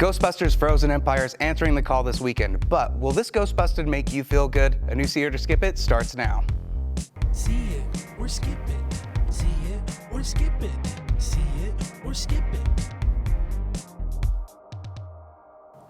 Ghostbusters Frozen Empire is answering the call this weekend, but will this Ghostbusters make you feel good? A new See It or Skip It starts now. See it or skip it. See it or skip it. See it or skip it.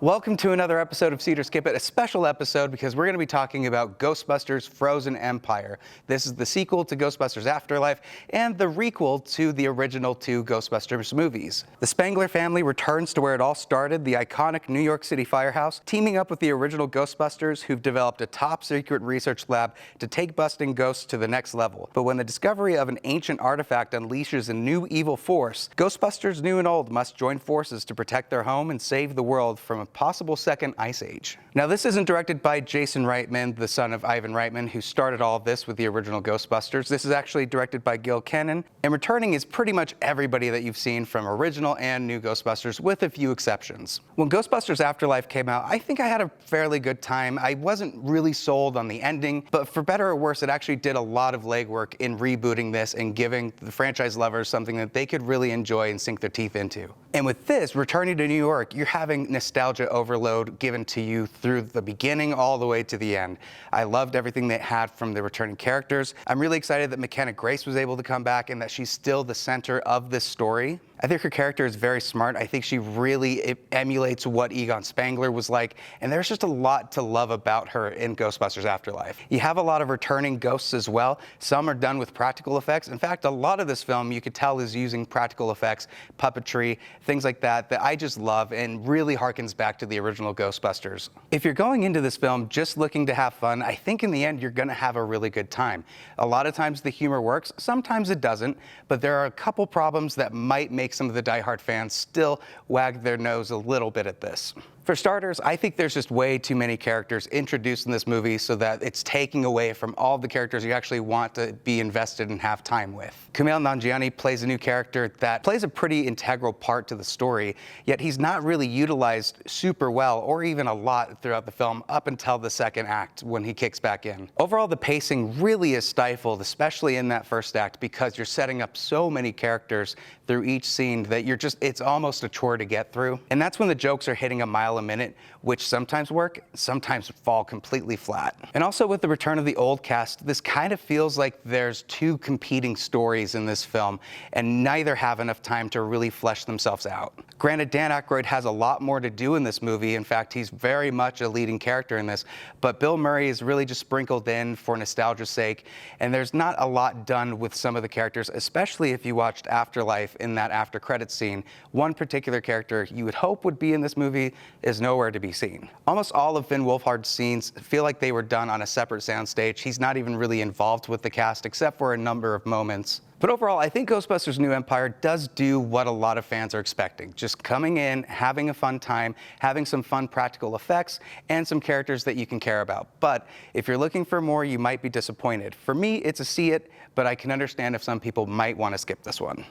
Welcome to another episode of See It or Skip It, a special episode because we're going to be talking about Ghostbusters Frozen Empire. This is the sequel to Ghostbusters Afterlife and the requel to the original two Ghostbusters movies. The Spengler family returns to where it all started, the iconic New York City firehouse, teaming up with the original Ghostbusters who've developed a top-secret research lab to take busting ghosts to the next level. But when the discovery of an ancient artifact unleashes a new evil force, Ghostbusters new and old must join forces to protect their home and save the world from a possible second ice age. Now, this isn't directed by Jason Reitman, the son of Ivan Reitman, who started all of this with the original Ghostbusters. This is actually directed by Gil Kenan, and returning is pretty much everybody that you've seen from original and new Ghostbusters, with a few exceptions. When Ghostbusters Afterlife came out, I think I had a fairly good time. I wasn't really sold on the ending, but for better or worse, it actually did a lot of legwork in rebooting this and giving the franchise lovers something that they could really enjoy and sink their teeth into. And with this, returning to New York, you're having nostalgia overload given to you through the beginning all the way to the end. I loved everything they had from the returning characters. I'm really excited that McKenna Grace was able to come back and that she's still the center of this story. I think her character is very smart. I think she really emulates what Egon Spengler was like, and there's just a lot to love about her in Ghostbusters Afterlife. You have a lot of returning ghosts as well. Some are done with practical effects. In fact, a lot of this film you could tell is using practical effects, puppetry, things like that I just love and really harkens back to the original Ghostbusters. If you're going into this film just looking to have fun, I think in the end you're gonna have a really good time. A lot of times the humor works, sometimes it doesn't, but there are a couple problems that might make some of the diehard fans still wag their nose a little bit at this. For starters, I think there's just way too many characters introduced in this movie so that it's taking away from all the characters you actually want to be invested and have time with. Kumail Nanjiani plays a new character that plays a pretty integral part to the story, yet he's not really utilized super well or even a lot throughout the film up until the second act when he kicks back in. Overall, the pacing really is stifled, especially in that first act, because you're setting up so many characters through each scene that it's almost a chore to get through. And that's when the jokes are hitting a mile a minute, which sometimes work, sometimes fall completely flat. And also with the return of the old cast, this kind of feels like there's two competing stories in this film, and neither have enough time to really flesh themselves out. Granted, Dan Aykroyd has a lot more to do in this movie. In fact, he's very much a leading character in this, but Bill Murray is really just sprinkled in for nostalgia's sake, and there's not a lot done with some of the characters, especially if you watched Afterlife in that after credits scene. One particular character you would hope would be in this movie is nowhere to be seen. Almost all of Finn Wolfhard's scenes feel like they were done on a separate soundstage. He's not even really involved with the cast except for a number of moments. But overall, I think Ghostbusters New Empire does do what a lot of fans are expecting. Just coming in, having a fun time, having some fun practical effects, and some characters that you can care about. But if you're looking for more, you might be disappointed. For me, it's a see it, but I can understand if some people might want to skip this one.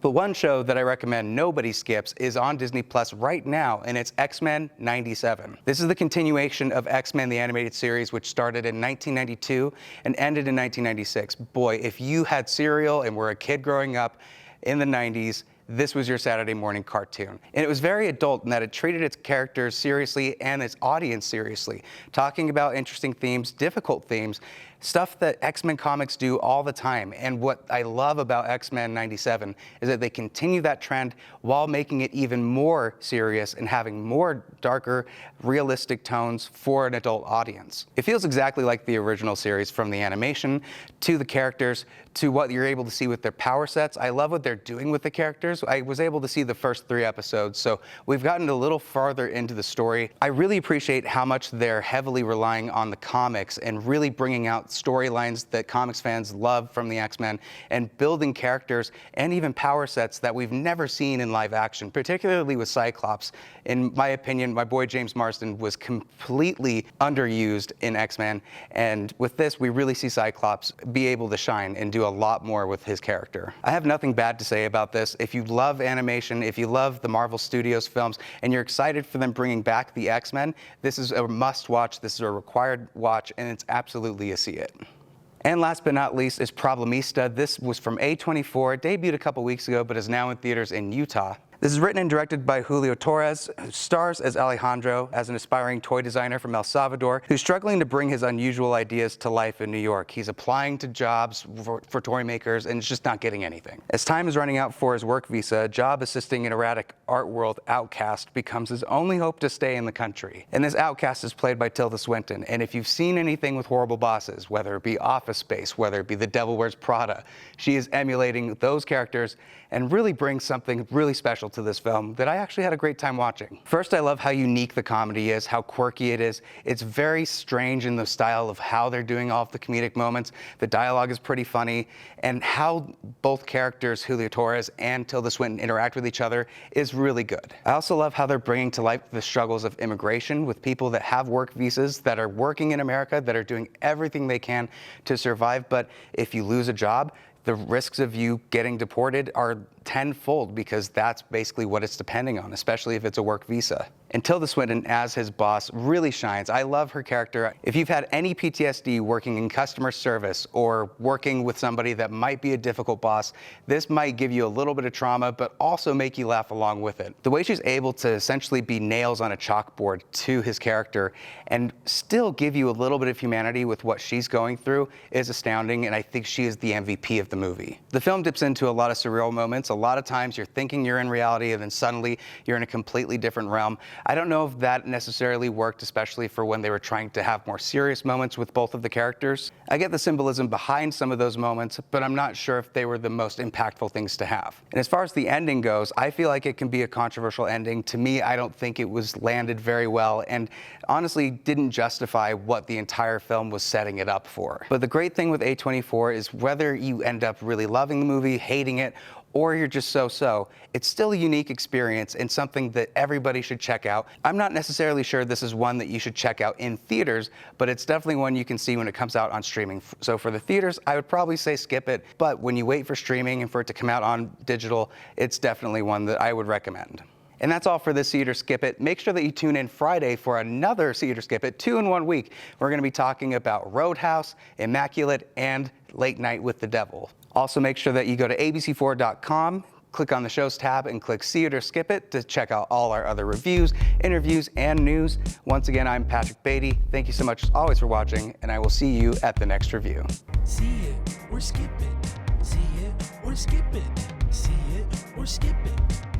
But one show that I recommend nobody skips is on Disney Plus right now, and it's X-Men 97. This is the continuation of X-Men the Animated Series, which started in 1992 and ended in 1996. Boy, if you had cereal and were a kid growing up in the 90s, this was your Saturday morning cartoon. And it was very adult in that it treated its characters seriously and its audience seriously, talking about interesting themes, difficult themes, stuff that X-Men comics do all the time. And what I love about X-Men 97 is that they continue that trend while making it even more serious and having more darker, realistic tones for an adult audience. It feels exactly like the original series, from the animation to the characters to what you're able to see with their power sets. I love what they're doing with the characters. I was able to see the first 3 episodes, so we've gotten a little farther into the story. I really appreciate how much they're heavily relying on the comics and really bringing out storylines that comics fans love from the X-Men and building characters and even power sets that we've never seen in live action, particularly with Cyclops. In my opinion, my boy James Marsden was completely underused in X-Men, and with this, we really see Cyclops be able to shine and do a lot more with his character. I have nothing bad to say about this. If you love animation, if you love the Marvel Studios films, and you're excited for them bringing back the X-Men, this is a must-watch, this is a required watch, and it's absolutely a see it. And last but not least is Problemista. This was from A24, debuted a couple weeks ago, but is now in theaters in Utah. This is written and directed by Julio Torres, who stars as Alejandro, as an aspiring toy designer from El Salvador, who's struggling to bring his unusual ideas to life in New York. He's applying to jobs for toy makers and is just not getting anything. As time is running out for his work visa, a job assisting an erratic art world outcast becomes his only hope to stay in the country. And this outcast is played by Tilda Swinton. And if you've seen anything with Horrible Bosses, whether it be Office Space, whether it be The Devil Wears Prada, she is emulating those characters and really brings something really special to this film that I actually had a great time watching. First, I love how unique the comedy is, how quirky it is. It's very strange in the style of how they're doing all of the comedic moments. The dialogue is pretty funny, and how both characters, Julio Torres and Tilda Swinton, interact with each other is really good. I also love how they're bringing to life the struggles of immigration with people that have work visas, that are working in America, that are doing everything they can to survive, but if you lose a job, the risks of you getting deported are tenfold because that's basically what it's depending on, especially if it's a work visa. And Tilda Swinton as his boss really shines. I love her character. If you've had any PTSD working in customer service or working with somebody that might be a difficult boss, this might give you a little bit of trauma, but also make you laugh along with it. The way she's able to essentially be nails on a chalkboard to his character and still give you a little bit of humanity with what she's going through is astounding, and I think she is the MVP of the movie. The film dips into a lot of surreal moments. A lot of times you're thinking you're in reality and then suddenly you're in a completely different realm. I don't know if that necessarily worked, especially for when they were trying to have more serious moments with both of the characters. I get the symbolism behind some of those moments, but I'm not sure if they were the most impactful things to have. And as far as the ending goes, I feel like it can be a controversial ending. To me, I don't think it was landed very well and honestly didn't justify what the entire film was setting it up for. But the great thing with A24 is whether you end up really loving the movie, hating it, or you're just so-so, it's still a unique experience and something that everybody should check out. I'm not necessarily sure this is one that you should check out in theaters, but it's definitely one you can see when it comes out on streaming. So for the theaters, I would probably say skip it, but when you wait for streaming and for it to come out on digital, it's definitely one that I would recommend. And that's all for this See It or Skip It. Make sure that you tune in Friday for another See It or Skip It, 2 in 1 week. We're going to be talking about Roadhouse, Immaculate, and Late Night with the Devil. Also, make sure that you go to abc4.com, click on the Shows tab, and click See It or Skip It to check out all our other reviews, interviews, and news. Once again, I'm Patrick Beatty. Thank you so much as always for watching, and I will see you at the next review. See it or skip it. See it or skip it. See it or skip it.